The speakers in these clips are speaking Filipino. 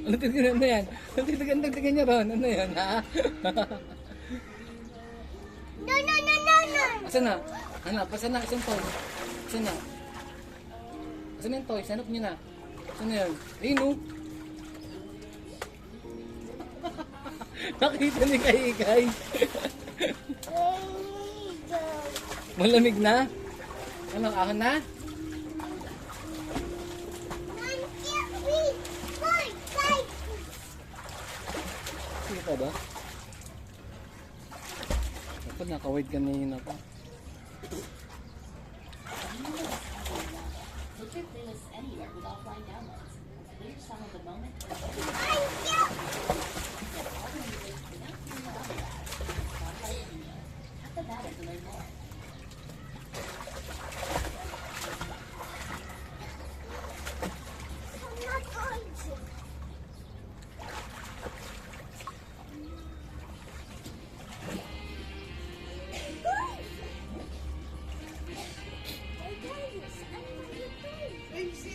Ano tignan na yan? Ano tignan niya ron? Ano yan, ha? No, no, no, no, no. Asan na? Ano? Pasan na isang toy. Asan na? Asan na yung toy? Sanap niyo na. Asan na yun? Ayun, oh. Nakita ni Kaigay. Malamig na? Ano, ahon na? Kita ba? Ako nakawait kanina pa. Look at this anywhere with offline downloads. Here's some of the moments. After that, to learn more. Ay, si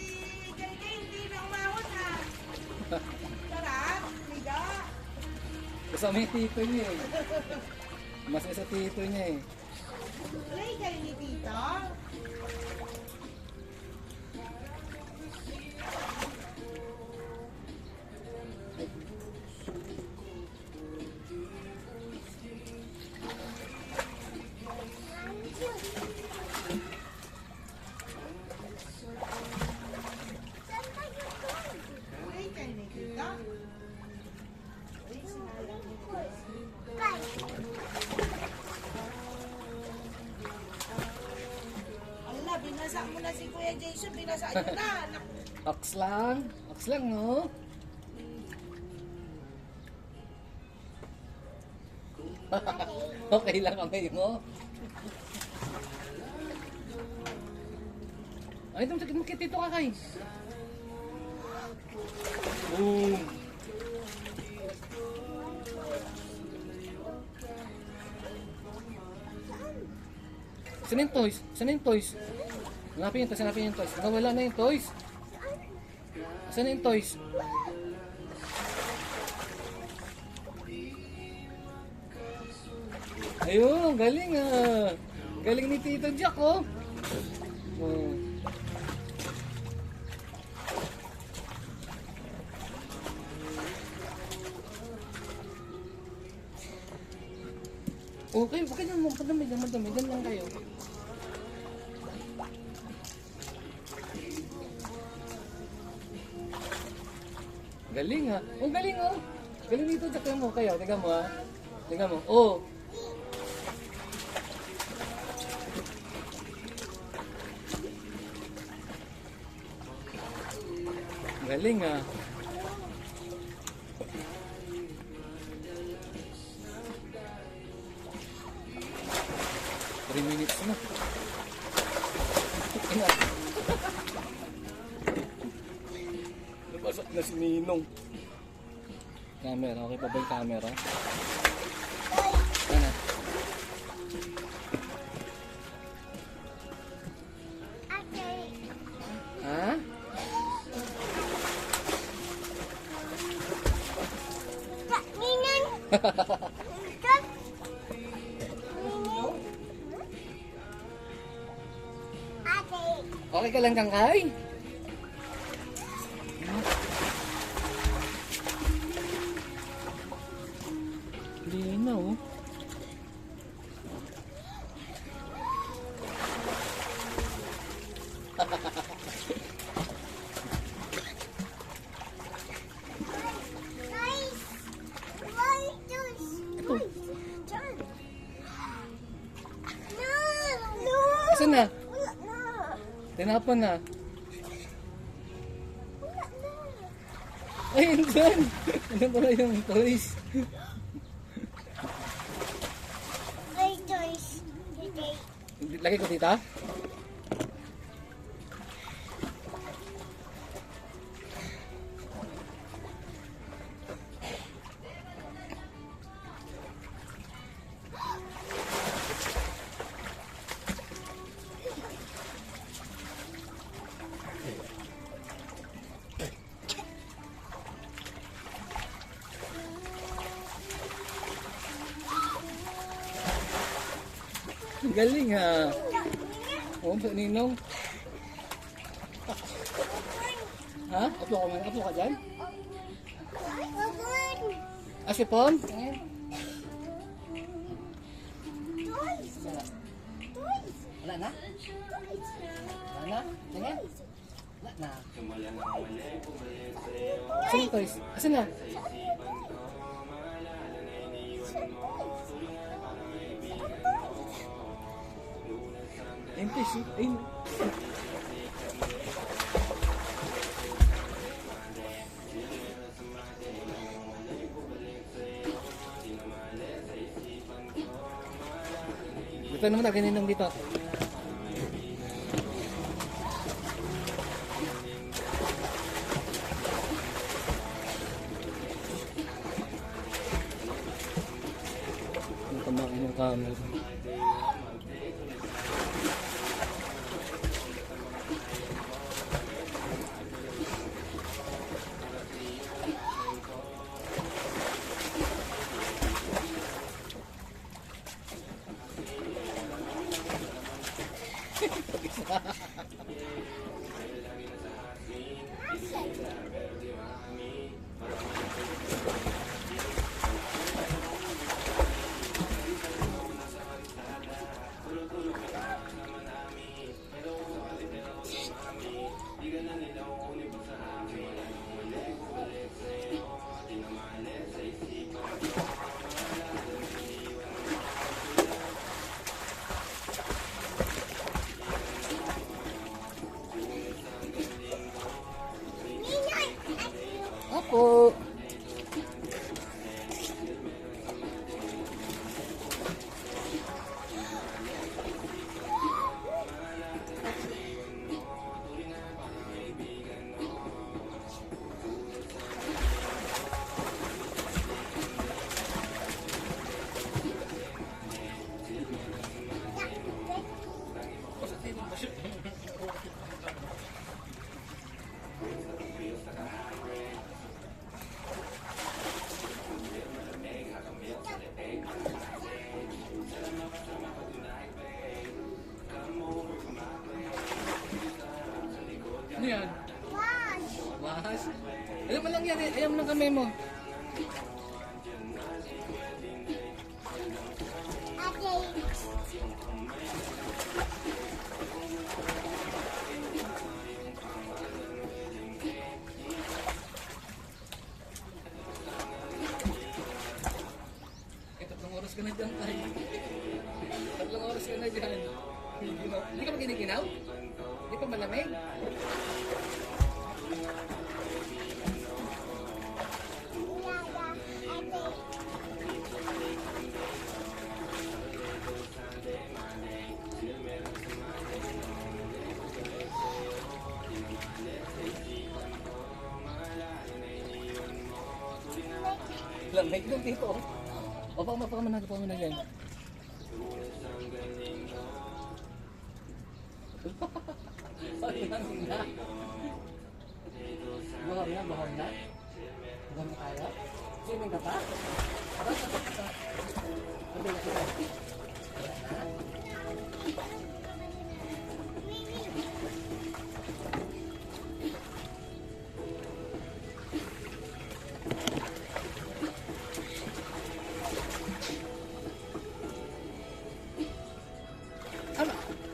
Kay hindi na umahon ha. Sarap, liga. Kasama yung tito niya eh. Mas sa tito niya eh. Play kayo ni Tito. Play kayo ni Tito. Ay, sinalang ni Allah, binasa mo na si Kuya Jason. Binasa nyo na. Ox lang. Ox lang, no? Okay lang kamay mo. Ay, ito sakit dito ka kay. Boom. Saan yung toys? Saan yung toys? Hanapin yung toys, hanapin yung toys. Nawala na yung toys. Saan yung toys? Ayun, galing ah. Galing ni Tito Jack, oh. Oh. Okay, bakit naman madami dyan lang kayo. Galing ha. Oh, galing oh. Galing dito, Jack mo kayo. Tingnan mo ha. Tingnan mo. Oh. Galing ha. Three minutes na. Ina. Napasok na si Ninong. Camera, okay pa ba yung camera? Ano? Ha? Okay ka lang, Kangkay? Linaw. Ito. Asan na? Tinapon na. Ay, dyan! Ano pala yung toys? Lagay ko dito? Galing ha. Oo, sa ninong. Ha? Apo ka man? Apo ka dyan? Ah, si Pom? Tingin. Wala na? Wala na? Tingin. Wala na. Asan yung toys? Asan na? Empty sheet. Ayun. Ito naman na, ganyan lang dito. Ang tamakin ng camera. Opo. Ano yan? Wash. Alam mo lang yan eh. Alam mo lang kamay mo. Eh, 3 oras ka na dyan tayo. 3 oras ka na dyan. Hindi ka pa giniginaw? Hindi pa malamig? Lamig lang dito. O, baka mapakamanag pa mo na yan. Sorry lang na. Buhor na, buhor na. Buhor na tayo. Swimming ka pa?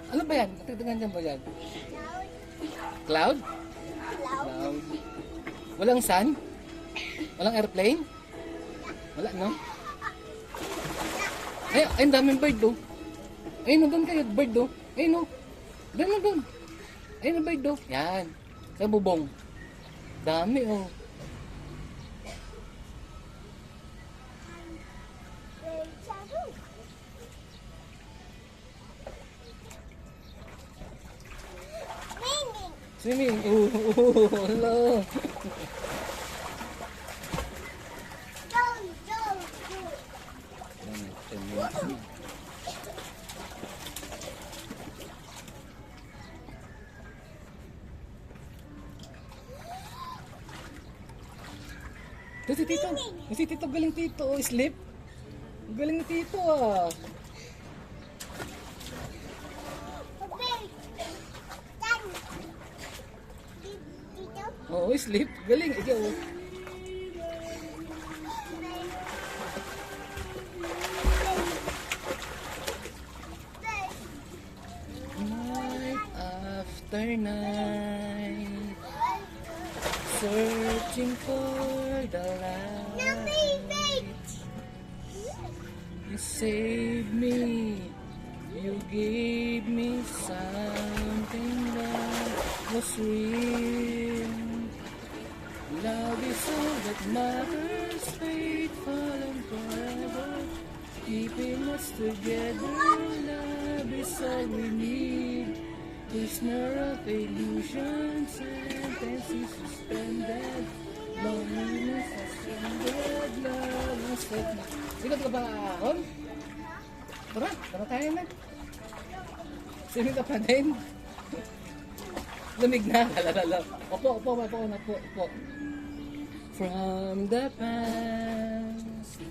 Ano ba yan? Nagtagdagan dyan ba yan? Cloud? Cloud. Walang sun? Walang airplane? Wala, no? Ay, ang daming bird, do. Ayun, doon kayo, bird, do. Ayun, no. Doon, doon. Ayun, ang bird, do. Yan. Sa bubong. Dami, oh. Swimming. Hello. Ito si Tito. Si Tito galing Tito. Oh, sleep. Galing ni Tito ah. Oh, sleep. Galing. Ikaw. Night after night, searching for the light. You saved me. You gave me something that was real. Love is all that matters, faithful and forever, keeping us together. Love is all we need. Prisoner of illusion, sentences suspended, loneliness suspended, love is set. Sikat ka ba ahon? Tara tayo na. Sino ka pa din? Lamig na, halalala. Opo. From the past,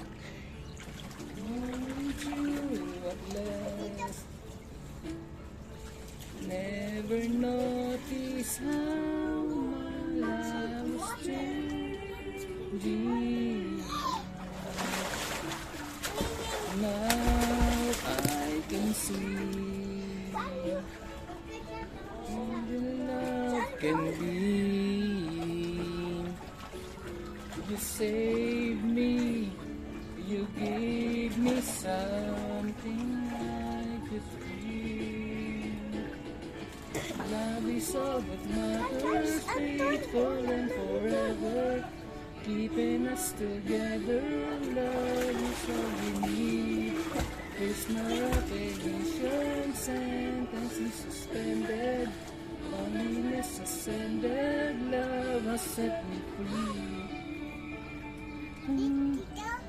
won't you at last never notice how my life was changing. Now I can see what love can be. You saved me. You gave me something I could feel. Love is all that matters, faithful and forever, keeping us together. Love is all we need. Prisoner of illusion, sentences suspended, loneliness ascended, love has set me free.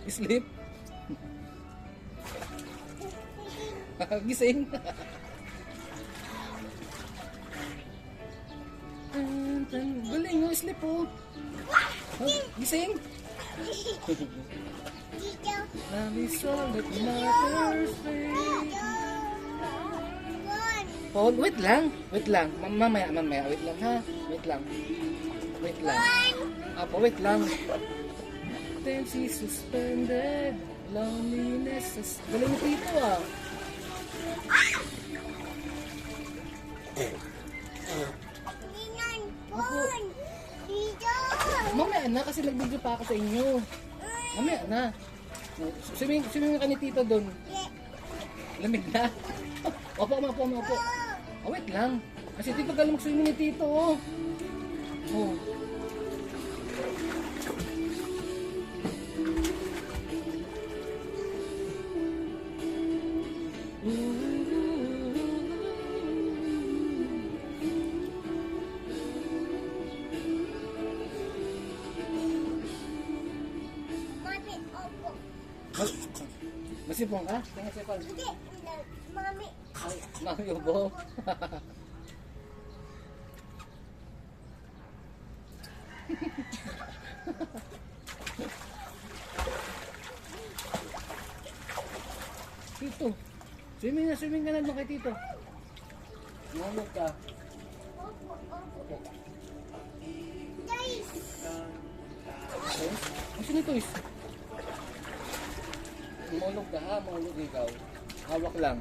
Sleep? Gising? Galing mo, sleep po. Gising? Love is all that matters, babe. Oh, wait lang. Mamaya, wait lang ha. Wait lang. Apo, wait lang. Tensi suspended, loneliness galing mo dito ah. Mamaya na kasi nag-video pa ako sa inyo. Mamaya na. Swimming ka ni tito doon. Lamig na. Opo. Oh, wait lang. Kasi tito galing mag-swimming ni tito oh. Oh. Masipong ka? Tingnan sipon. Hindi, mami. Mami ubo. Tito, swimming ka na doon kay tito. Nalog ka. Guys, Gusto nito is. Mahulog ka ha, mahulog ikaw. Hawak lang.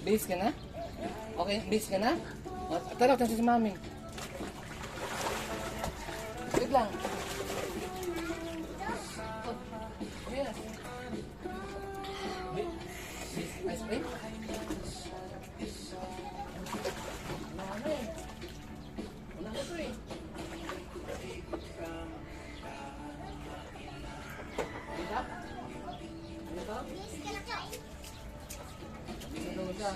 Base ka na? Okay, base ka na? Tara, tansi si mami. Wait lang. Yes. Ice cream? Mami. Wala ko ito eh. Dito? Dito? Dito ka.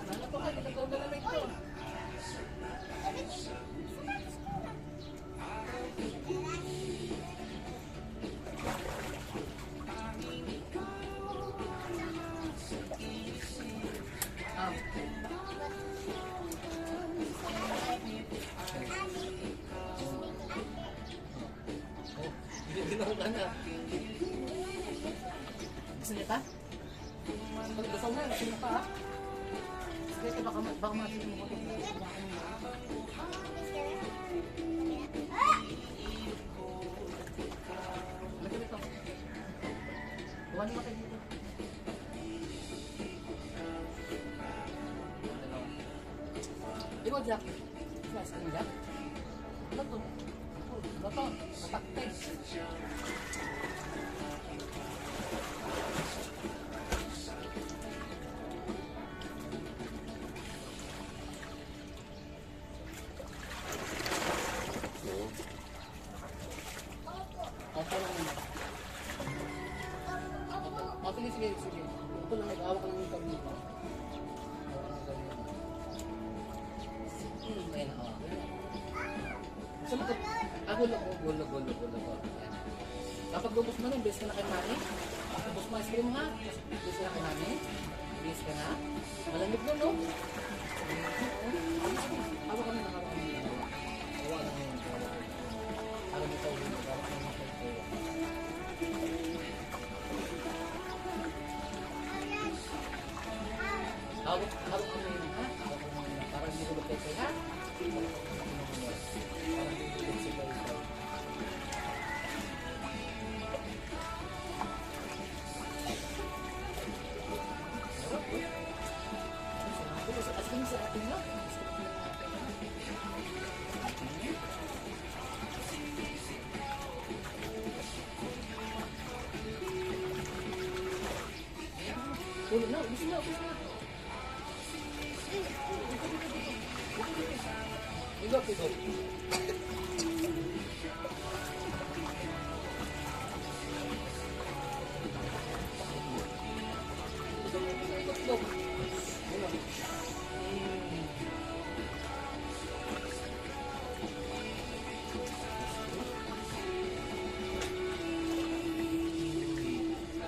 Ano pa kayo? Nagkaroon na namin ito. Laro ka na. Gusto niya pa? Pag gusto mo, gusto niya pa ha? Sige, baka masin mo ko ito. Lagyan ito. Buwan mo kayo dito. Ikaw, Jack. Mas, ano, Jack? Ano to? Ano to? Matakte. Opo lang yun. Oh, sige, sige, sige. Ito lang, nag-awa ka lang yung tawag dito. Ayan na, oh. Gusto mo ito? Gulo. Ayan. Kapag lubos mo na, base ka na kay Mami. Lubos mo, ice cream ha. Base ka na kay Mami. Base ka na. Malamig na, no? Hawa ka na, hawa ka na. Hawa ka na. Para dito, hawa ka na. Hawak ka na yun, ha? Hawak ka na yun. Para hindi ko magkay ha? Para hindi ko magkay. Sa atin lang. Ulo na, ubus na. Igop. Igop.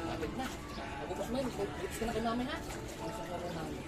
Lapit na. Pagbukas mo yun, bukis ka na kay Mami ha? Bukis ka na kay Mami.